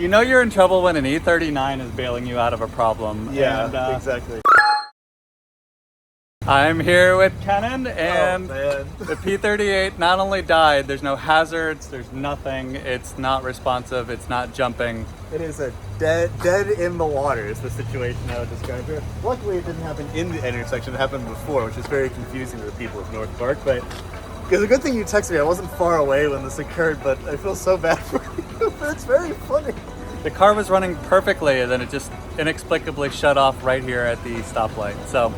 You know you're in trouble when an E39 is bailing you out of a problem. Yeah, and, exactly. I'm here with Kenan, and the P38 not only died, there's no hazards, there's nothing, it's not responsive, it's not jumping. It is a dead in the water is the situation I would describe here. Luckily it didn't happen in the intersection, it happened before, which is very confusing to the people of North Park, but it's a good thing you texted me. I wasn't far away when this occurred, but I feel so bad for you, but it's very funny. The car was running perfectly, and then it just inexplicably shut off right here at the stoplight. So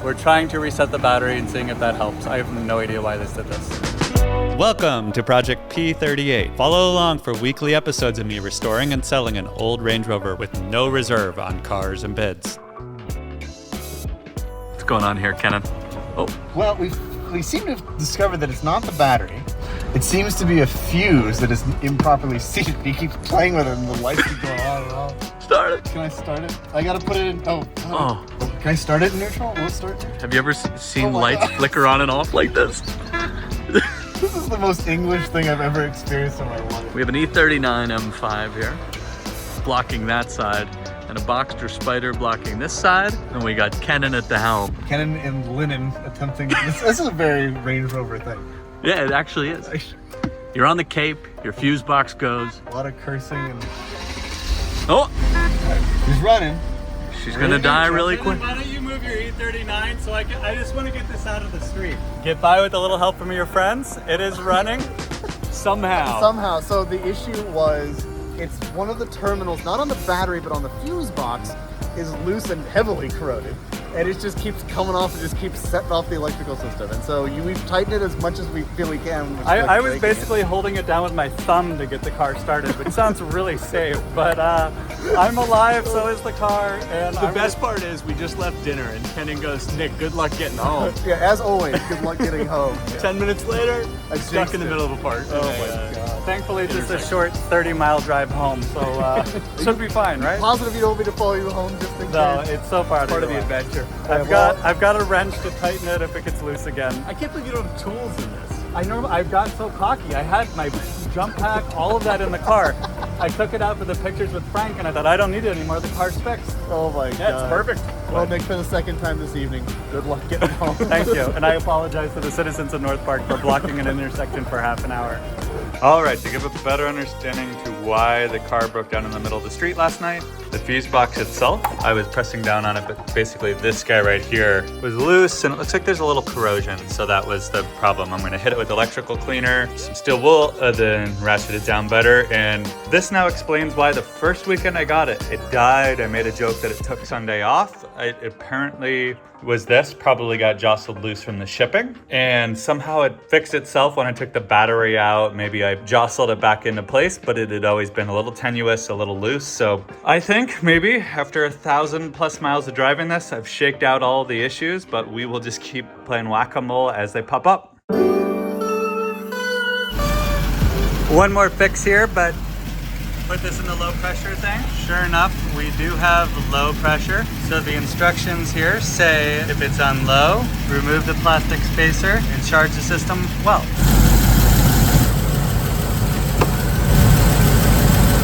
we're trying to reset the battery and seeing if that helps. I have no idea why this did this. Welcome to Project P38. Follow along for weekly episodes of me restoring and selling an old Range Rover with no reserve on cars and bids. What's going on here, Kenan? Oh. Well, we seem to have discovered that it's not the battery. It seems to be a fuse that is improperly seated. He keeps playing with it and the lights keep going on and on. Start it. Can I start it? I gotta put it in. Oh. Can I start it in neutral? Will it start? Have you ever seen lights flicker on and off like this? This is the most English thing I've ever experienced in my life. We have an E39 M5 here, blocking that side, and a Boxster Spider blocking this side, and we got Kenan at the helm. Kenan in linen attempting this. This is a very Range Rover thing. Yeah, it actually is. You're on the Cape, your fuse box goes. A lot of cursing and... Oh! He's running. She's gonna die really quick. Why don't you move your E39 so I just want to get this out of the street. Get by with a little help from your friends. It is running. Somehow. So the issue was, it's one of the terminals, not on the battery, but on the fuse box, is loose and heavily corroded. And it just keeps coming off and just keeps setting off the electrical system. And so we've tightened it as much as we feel we can. I was basically holding it down with my thumb to get the car started, which sounds really safe. But I'm alive, so is the car. And the best part is we just left dinner and Kenan goes, Nick, good luck getting home. Yeah, as always, good luck getting home. Yeah. 10 minutes later, I'm stuck in the middle of a park. Oh my God. Thankfully, just a short 30-mile drive home, so should be fine, right? Positive you don't want me to follow you home just in case? No, it's so far part of the adventure. I've got a wrench to tighten it if it gets loose again. I can't believe you don't have tools in this. I got so cocky. I had my jump pack, all of that in the car. I took it out for the pictures with Frank, and I thought, I don't need it anymore. The car's fixed. Oh my God. Yeah, it's perfect. Well, Nick, for the second time this evening, good luck getting home. Thank you. And I apologize to the citizens of North Park for blocking an intersection for half an hour. All right, to give a better understanding to why the car broke down in the middle of the street last night, the fuse box itself, I was pressing down on it, but basically this guy right here was loose, and it looks like there's a little corrosion, so that was the problem. I'm gonna hit it with electrical cleaner, some steel wool, then ratchet it down better, and this now explains why the first weekend I got it, it died. I made a joke that it took Sunday off. It apparently was this, probably got jostled loose from the shipping, and somehow it fixed itself when I took the battery out. Maybe I jostled it back into place, but it had always been a little tenuous, a little loose. So I think maybe after 1,000+ miles of driving this, I've shaked out all the issues, but we will just keep playing whack-a-mole as they pop up. One more fix here, but put this in the low pressure thing. Sure enough, we do have low pressure. So the instructions here say if it's on low, remove the plastic spacer and charge the system well.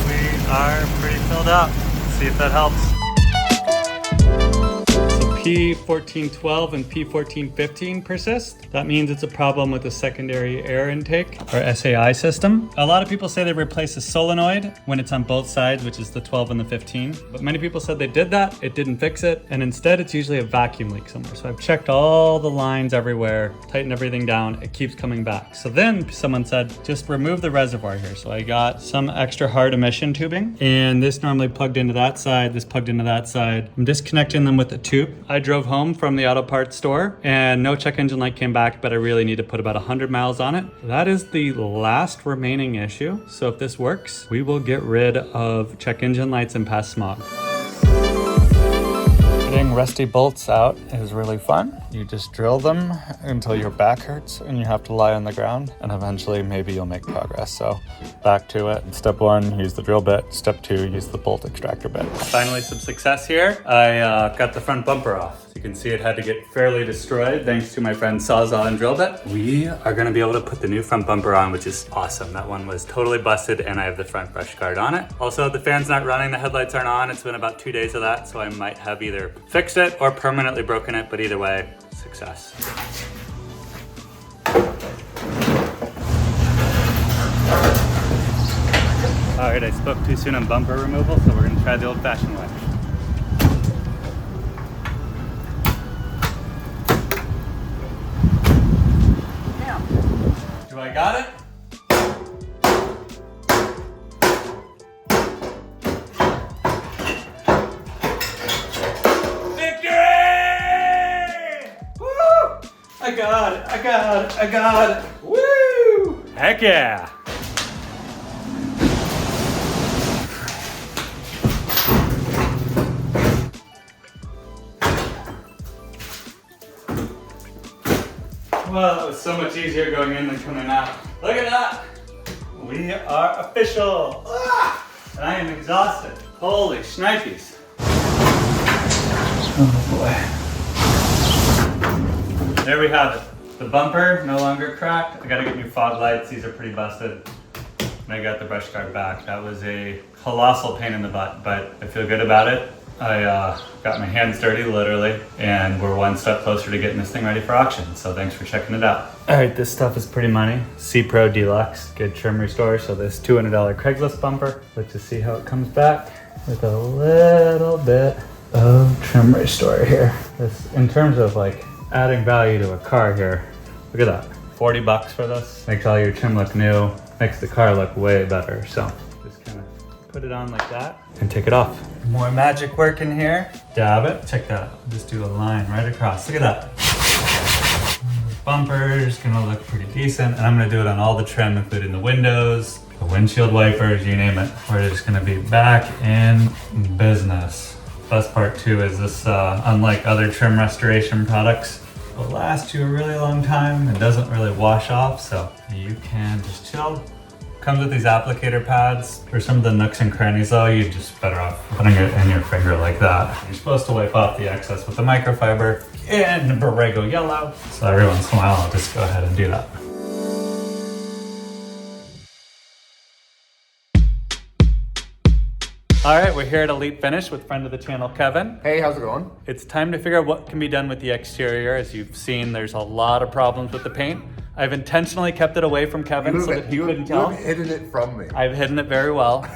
We are pretty filled up. Let's see if that helps. P1412 and P1415 persist. That means it's a problem with the secondary air intake, or SAI system. A lot of people say they replace the solenoid when it's on both sides, which is the 12 and the 15. But many people said they did that, it didn't fix it, and instead it's usually a vacuum leak somewhere. So I've checked all the lines everywhere, tightened everything down, it keeps coming back. So then someone said, just remove the reservoir here. So I got some extra hard emission tubing, and this normally plugged into that side, this plugged into that side. I'm disconnecting them with the tube. I drove home from the auto parts store and no check engine light came back, but I really need to put about 100 miles on it. That is the last remaining issue. So if this works, we will get rid of check engine lights and pass smog. Getting rusty bolts out is really fun. You just drill them until your back hurts and you have to lie on the ground, and eventually maybe you'll make progress. So back to it. Step 1, use the drill bit. Step 2, use the bolt extractor bit. Finally some success here. I got the front bumper off. So you can see, it had to get fairly destroyed thanks to my friend Sawzall and Drill Bit. We are gonna be able to put the new front bumper on, which is awesome. That one was totally busted and I have the front brush guard on it. Also, the fan's not running, the headlights aren't on. It's been about 2 days of that, so I might have either fixed it or permanently broken it, but either way, success. All right, I spoke too soon on bumper removal, so we're gonna try the old-fashioned way. Do I got it? Victory! Woo! I got it, I got it, I got it. Woo! Heck yeah! Well, it was so much easier going in than coming out. Look at that! We are official! Ah! And I am exhausted. Holy shnikes. Oh boy. There we have it. The bumper no longer cracked. I gotta get new fog lights. These are pretty busted. And I got the brush guard back. That was a colossal pain in the butt, but I feel good about it. I got my hands dirty, literally, and we're one step closer to getting this thing ready for auction. So thanks for checking it out. All right, this stuff is pretty money. C Pro Deluxe, good trim restore. So this $200 Craigslist bumper. Let's just see how it comes back with a little bit of trim restore here. This, in terms of like adding value to a car here, look at that. 40 bucks for this. Makes all your trim look new, makes the car look way better. So just kind of put it on like that and take it off. More magic work in here. Dab it, check that. Just do a line right across. Look at that. Bumper's gonna look pretty decent. And I'm gonna do it on all the trim, including the windows, the windshield wipers, you name it. We're just gonna be back in business. Best part too is this, unlike other trim restoration products, will last you a really long time. It doesn't really wash off, so you can just chill. Comes with these applicator pads. For some of the nooks and crannies though, you're just better off putting it in your finger like that. You're supposed to wipe off the excess with the microfiber in Borrego yellow. So every once in a while, I'll just go ahead and do that. All right, we're here at Elite Finish with friend of the channel, Kevin. Hey, how's it going? It's time to figure out what can be done with the exterior. As you've seen, there's a lot of problems with the paint. I've intentionally kept it away from Kevin so that he couldn't tell. You have hidden it from me. I've hidden it very well.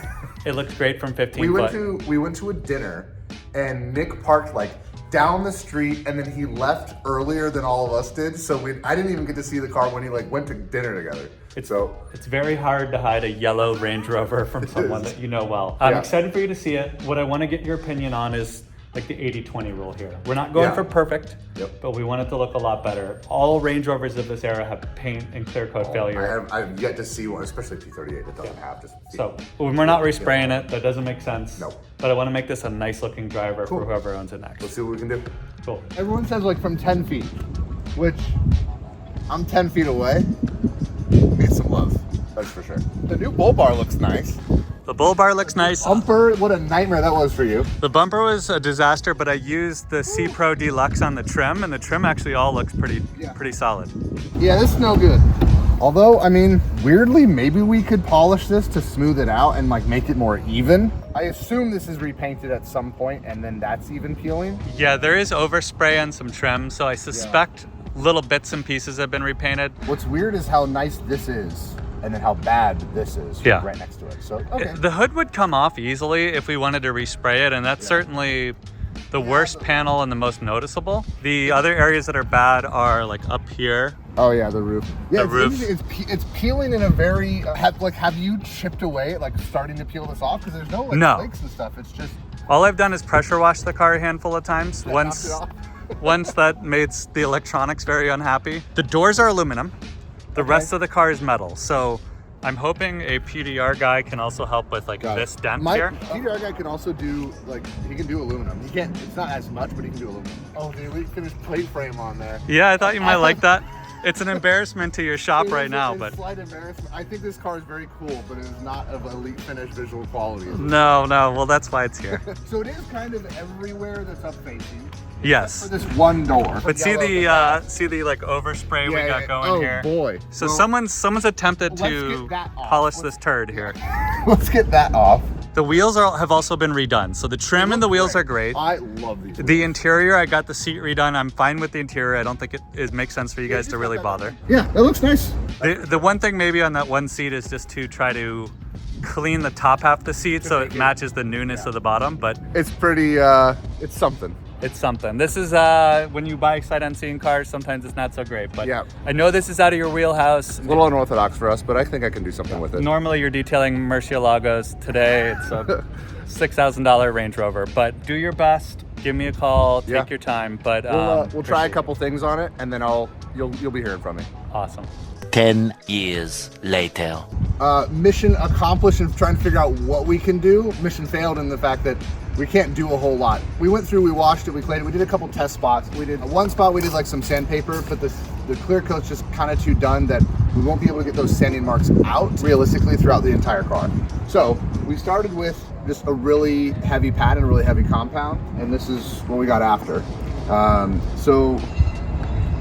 It looked great from 15 foot. We went to a dinner and Nick parked like down the street and then he left earlier than all of us did. So I didn't even get to see the car when he like went to dinner together. It's very hard to hide a yellow Range Rover from someone that you know well. I'm excited for you to see it. What I want to get your opinion on is like the 80-20 rule here. We're not going for perfect, but we want it to look a lot better. All Range Rovers of this era have paint and clear coat failure. I've yet to see one, especially P38 that doesn't have this. So we're not respraying it. That doesn't make sense. No. But I want to make this a nice looking driver for whoever owns it next. Let's see what we can do. Cool. Everyone says like from 10 feet, which I'm 10 feet away. Need some love. That's for sure. The new bull bar looks nice. The bull bar looks nice. Bumper, what a nightmare that was for you. The bumper was a disaster, but I used the C Pro Deluxe on the trim, and the trim actually all looks pretty solid. Yeah, this is no good. Although, I mean, weirdly, maybe we could polish this to smooth it out and like make it more even. I assume this is repainted at some point and then that's even peeling. Yeah, there is overspray on some trim, so I suspect little bits and pieces have been repainted. What's weird is how nice this is and then how bad this is right next to it. So, okay. The hood would come off easily if we wanted to respray it, and that's certainly the worst panel and the most noticeable. The other areas that are bad are like up here. Oh yeah, the roof. Yeah, the roof. It's peeling in a very, have you chipped away, like starting to peel this off? Because there's no like flakes and stuff, it's just. All I've done is pressure wash the car a handful of times. Once that made the electronics very unhappy. The doors are aluminum. The rest of the car is metal. So I'm hoping a PDR guy can also help with like this dent here. PDR guy can also do, like, he can do aluminum. He can't, it's not as much, but he can do aluminum. Oh, the Elite Finish plate frame on there. Yeah, I thought you might like that. It's an embarrassment to your shop right now, but slight embarrassment. I think this car is very cool, but it is not of elite finish visual quality. no. Well, that's why it's here. So it is kind of everywhere that's up facing. Yes. For this one door. But see the like overspray we got going here. Oh boy. So Well, someone's attempted let's to get that off. polish this turd here. let's get that off. The wheels have also been redone. So the trim and the wheels are great. I love these. The interior, I got the seat redone. I'm fine with the interior. I don't think it makes sense for you guys to really bother. Yeah, that looks nice. The one thing maybe on that one seat is just to try to clean the top half of the seat so it matches the newness of the bottom, but It's pretty, it's something. it's something. This is when you buy sight unseen cars, sometimes it's not so great, but Yeah. I know this is out of your wheelhouse. A little unorthodox for us, but I think I can do something with it. Normally you're detailing Murcielagos. Today it's a $6,000 Range Rover, but do your best. Give me a call, take Yeah. your time, but We'll try a couple things on it, and then you'll be hearing from me. Awesome. 10 years later. Mission accomplished in trying to figure out what we can do. Mission failed in the fact that we can't do a whole lot. We went through, we washed it, we cleaned it, we did a couple test spots. We did one spot, we did like some sandpaper, but the clear coat's just kind of too done that we won't be able to get those sanding marks out realistically throughout the entire car. So we started with just a really heavy pad and a really heavy compound, and this is what we got after. So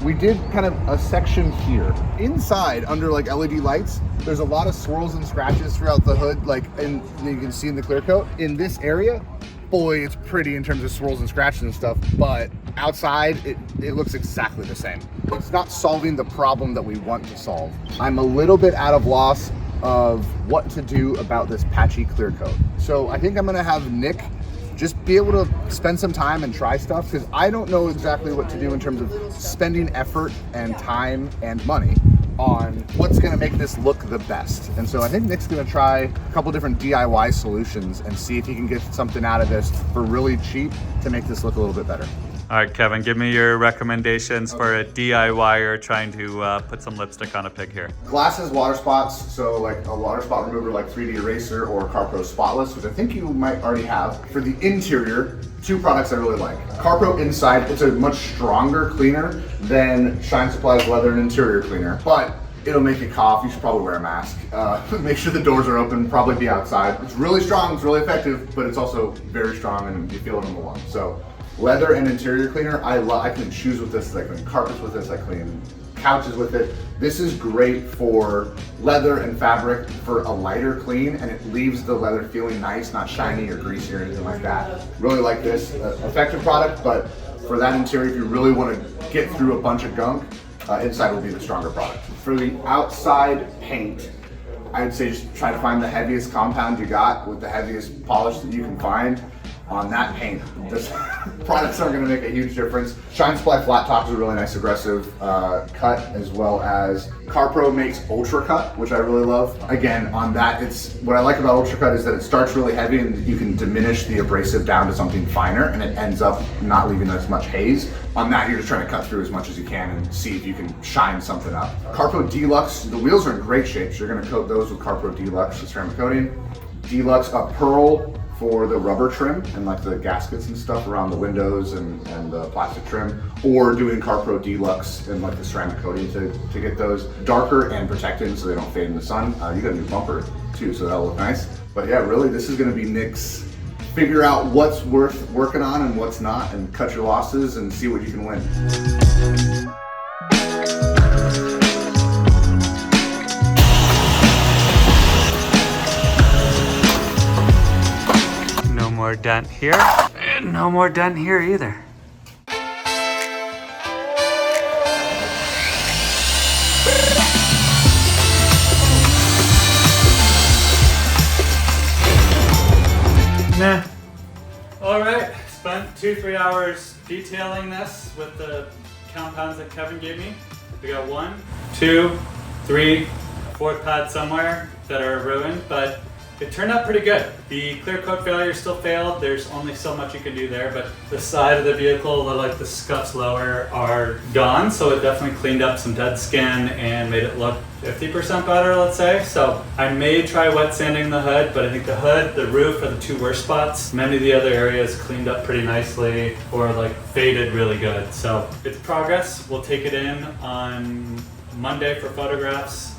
we did kind of a section here. Inside, under like LED lights, there's a lot of swirls and scratches throughout the hood, and you can see in the clear coat. In this area, boy, it's pretty in terms of swirls and scratches and stuff, but outside, it looks exactly the same. It's not solving the problem that we want to solve. I'm a little bit out of loss of what to do about this patchy clear coat. So I think I'm gonna have Nick just be able to spend some time and try stuff, because I don't know exactly what to do in terms of spending effort and time and money on what's gonna make this look the best. And so I think Nick's gonna try a couple different DIY solutions and see if he can get something out of this for really cheap to make this look a little bit better. All right, Kevin, give me your recommendations for a DIYer trying to put some lipstick on a pig here. Glasses, water spots, so like a water spot remover like 3D Eraser or CarPro Spotless, which I think you might already have. For the interior, two products I really like. CarPro Inside, it's a much stronger cleaner than Shine Supply's Leather and Interior Cleaner, but it'll make you cough. You should probably wear a mask. Make sure the doors are open, probably be outside. It's really strong, it's really effective, but it's also very strong and you feel it in the lungs. So leather and interior cleaner, I clean shoes with this, I clean carpets with this, I clean couches with it. This is great for leather and fabric for a lighter clean, and it leaves the leather feeling nice, not shiny or greasy or anything like that. Really like this. Effective product, but for that interior, if you really want to get through a bunch of gunk, Inside will be the stronger product. For the outside paint, I'd say just try to find the heaviest compound you got with the heaviest polish that you can find on that paint. This products are going to make a huge difference. Shine Supply Flat Top is a really nice aggressive cut, as well as CarPro makes Ultra Cut, which I really love. Again, on that, what I like about Ultra Cut is that it starts really heavy and you can diminish the abrasive down to something finer, and it ends up not leaving as much haze. On that, you're just trying to cut through as much as you can and see if you can shine something up. CarPro Deluxe, the wheels are in great shape, so you're going to coat those with CarPro Deluxe, the ceramic coating. Deluxe Pearl for the rubber trim and like the gaskets and stuff around the windows and the plastic trim, or doing CarPro Deluxe and like the ceramic coating to get those darker and protected so they don't fade in the sun. You got a new bumper too, so that'll look nice. But yeah, really, this is gonna be Nick's figure out what's worth working on and what's not, and cut your losses and see what you can win. No more dent here, and no more dent here either. Nah. All right, spent 2-3 hours detailing this with the compounds that Kevin gave me. We got 1, 2, 3, 4th pad somewhere that are ruined, but It turned out pretty good. The clear coat failure still failed. There's only so much you can do there, but the side of the vehicle, like the scuffs lower, are gone. So it definitely cleaned up some dead skin and made it look 50% better, let's say. So I may try wet sanding the hood, but I think the hood, the roof are the two worst spots. Many of the other areas cleaned up pretty nicely or like faded really good. So it's progress. We'll take it in on Monday for photographs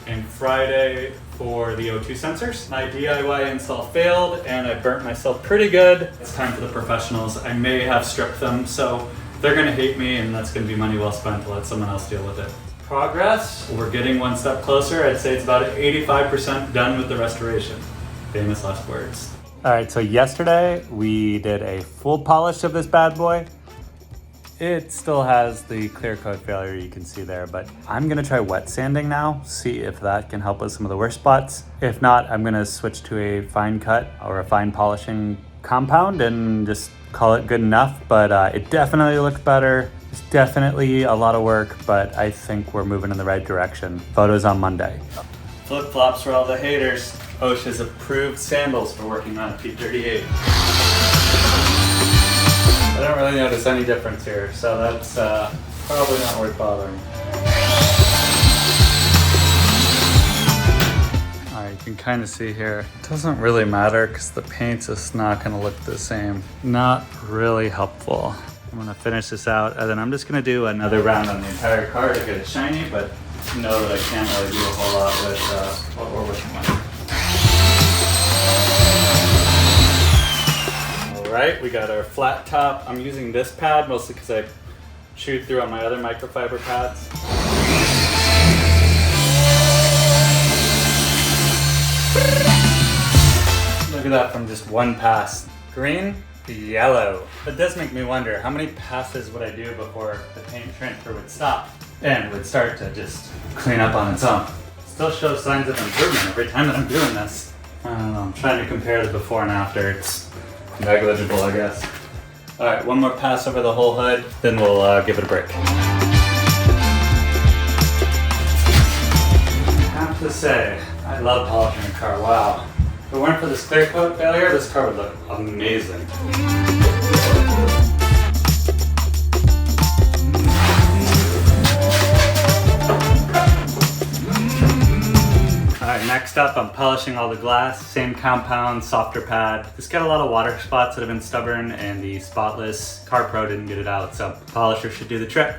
and Friday for the O2 sensors. My DIY install failed and I burnt myself pretty good. It's time for the professionals. I may have stripped them, so they're gonna hate me and that's gonna be money well spent to let someone else deal with it. Progress, we're getting one step closer. I'd say it's about 85% done with the restoration. Famous last words. All right, so yesterday we did a full polish of this bad boy. It still has the clear coat failure you can see there, but I'm gonna try wet sanding now, see if that can help with some of the worst spots. If not, I'm gonna switch to a fine cut or a fine polishing compound and just call it good enough, but it definitely looks better. It's definitely a lot of work, but I think we're moving in the right direction. Photos on Monday. Flip-flops for all the haters. OSHA's approved sandals for working on a P38. I don't really notice any difference here, so that's probably not worth bothering. Alright, you can kind of see here, it doesn't really matter because the paint's just not going to look the same. Not really helpful. I'm going to finish this out and then I'm just going to do another round on the entire car to get it shiny, but know that I can't really do a whole lot with what we're working on. Alright, we got our flat top. I'm using this pad mostly because I chewed through on my other microfiber pads. Look at that from just one pass. Green, yellow. It does make me wonder how many passes would I do before the paint transfer would stop and would start to just clean up on its own. Still shows signs of improvement every time that I'm doing this. I don't know, I'm trying to compare the before and after. It's negligible, I guess. All right, one more pass over the whole hood, then we'll give it a break. I have to say, I love polishing a car, wow. If it weren't for this clear coat failure, this car would look amazing. Alright, next up I'm polishing all the glass, same compound, softer pad. This got a lot of water spots that have been stubborn and the spotless Car Pro didn't get it out, so polisher should do the trick.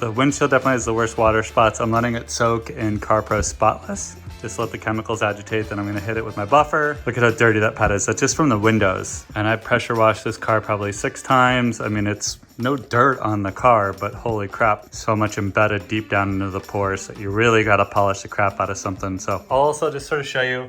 The windshield definitely has the worst water spots. I'm letting it soak in Car Pro Spotless. Just let the chemicals agitate, then I'm gonna hit it with my buffer. Look at how dirty that pad is. That's just from the windows. And I pressure washed this car probably 6 times. I mean, it's no dirt on the car, but holy crap, so much embedded deep down into the pores that you really gotta polish the crap out of something. So I'll also just sort of show you,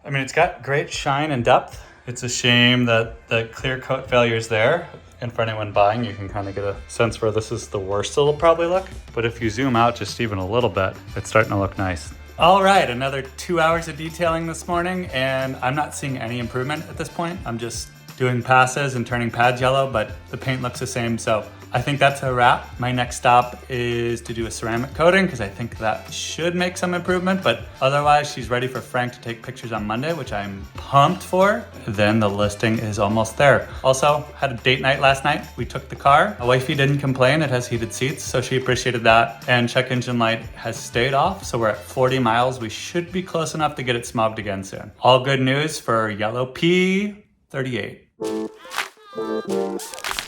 I mean, it's got great shine and depth. It's a shame that the clear coat failure is there. And for anyone buying, you can kind of get a sense where this is the worst it'll probably look. But if you zoom out just even a little bit, it's starting to look nice. All right, another 2 hours of detailing this morning, and I'm not seeing any improvement at this point. I'm just doing passes and turning pads yellow, but the paint looks the same. So I think that's a wrap. My next stop is to do a ceramic coating because I think that should make some improvement, but otherwise she's ready for Frank to take pictures on Monday, which I'm pumped for. Then the listing is almost there. Also, had a date night last night. We took the car. Wifey didn't complain. It has heated seats, so she appreciated that. And check engine light has stayed off, so we're at 40 miles. We should be close enough to get it smogged again soon. All good news for yellow P38.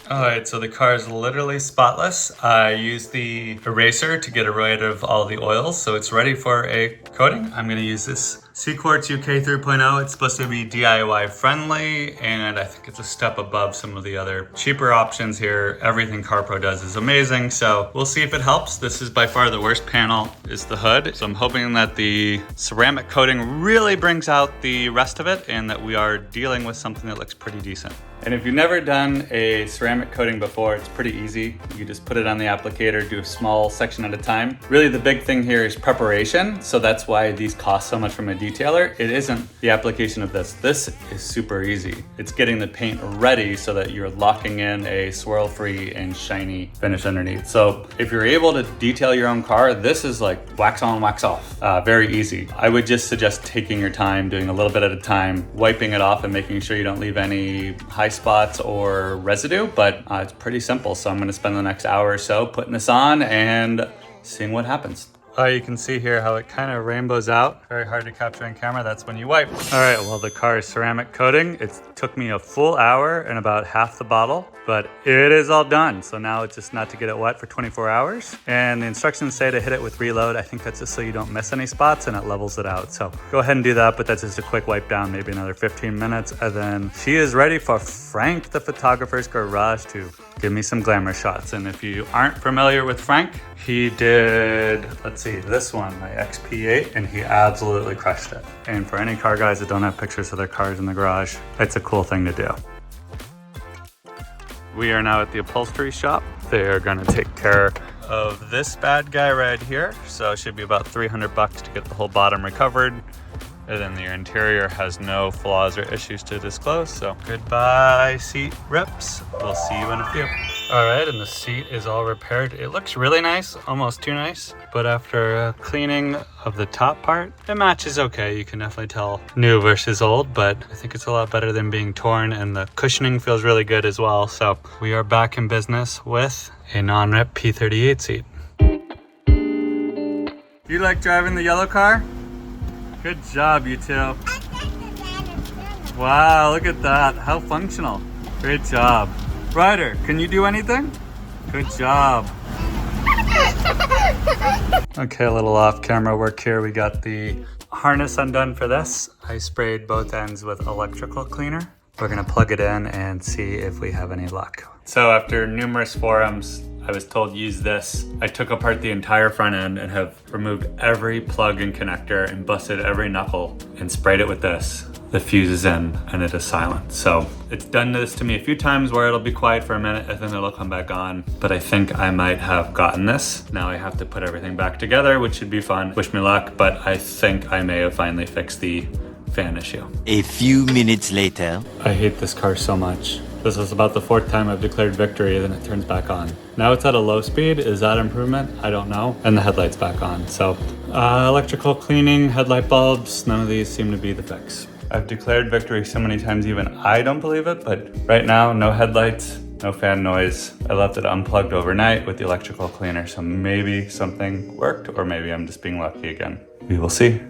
All right, so the car is literally spotless. I used the eraser to get rid of all the oils, so it's ready for a coating. I'm gonna use this C-Quartz UK 3.0. It's supposed to be DIY friendly, and I think it's a step above some of the other cheaper options here. Everything Car Pro does is amazing, so we'll see if it helps. This is by far the worst panel, is the hood. So I'm hoping that the ceramic coating really brings out the rest of it and that we are dealing with something that looks pretty decent. And if you've never done a ceramic coating before, it's pretty easy. You just put it on the applicator, do a small section at a time. Really the big thing here is preparation. So that's why these cost so much from a detailer, it isn't the application of this. This is super easy. It's getting the paint ready so that you're locking in a swirl-free and shiny finish underneath. So if you're able to detail your own car, this is like wax on, wax off. Very easy. I would just suggest taking your time, doing a little bit at a time, wiping it off and making sure you don't leave any high spots or residue, but it's pretty simple. So I'm gonna spend the next hour or so putting this on and seeing what happens. You can see here how it kind of rainbows out. Very hard to capture on camera, that's when you wipe. All right, well, the car is ceramic coating. It took me a full hour and about half the bottle, but it is all done. So now it's just not to get it wet for 24 hours. And the instructions say to hit it with reload. I think that's just so you don't miss any spots and it levels it out. So go ahead and do that, but that's just a quick wipe down, maybe another 15 minutes. And then she is ready for Frank, the photographer's garage, to give me some glamour shots. And if you aren't familiar with Frank, he did, let's see, this one, my XP8, and he absolutely crushed it. And for any car guys that don't have pictures of their cars in the garage, it's a cool thing to do. We are now at the upholstery shop. They are gonna take care of this bad guy right here. So it should be about 300 bucks to get the whole bottom recovered. And then the interior has no flaws or issues to disclose. So goodbye, seat rips. We'll see you in a few. All right, and the seat is all repaired. It looks really nice, almost too nice. But after cleaning of the top part, it matches okay. You can definitely tell new versus old, but I think it's a lot better than being torn, and the cushioning feels really good as well. So we are back in business with a non-rip P38 seat. You like driving the yellow car? Good job, you two. Wow, look at that. How functional. Great job. Ryder, can you do anything? Good job. Okay, a little off-camera work here. We got the harness undone for this. I sprayed both ends with electrical cleaner. We're gonna plug it in and see if we have any luck. So after numerous forums, I was told use this. I took apart the entire front end and have removed every plug and connector and busted every knuckle and sprayed it with this. The fuse is in and it is silent. So it's done this to me a few times where it'll be quiet for a minute and then it'll come back on. But I think I might have gotten this. Now I have to put everything back together, which should be fun. Wish me luck, but I think I may have finally fixed the fan issue. A few minutes later. I hate this car so much. This is about the 4th time I've declared victory, then it turns back on. Now it's at a low speed. Is that improvement? I don't know. And the headlight's back on. So electrical cleaning, headlight bulbs, none of these seem to be the fix. I've declared victory so many times even I don't believe it, but right now, no headlights, no fan noise. I left it unplugged overnight with the electrical cleaner, so maybe something worked, or maybe I'm just being lucky again. We will see.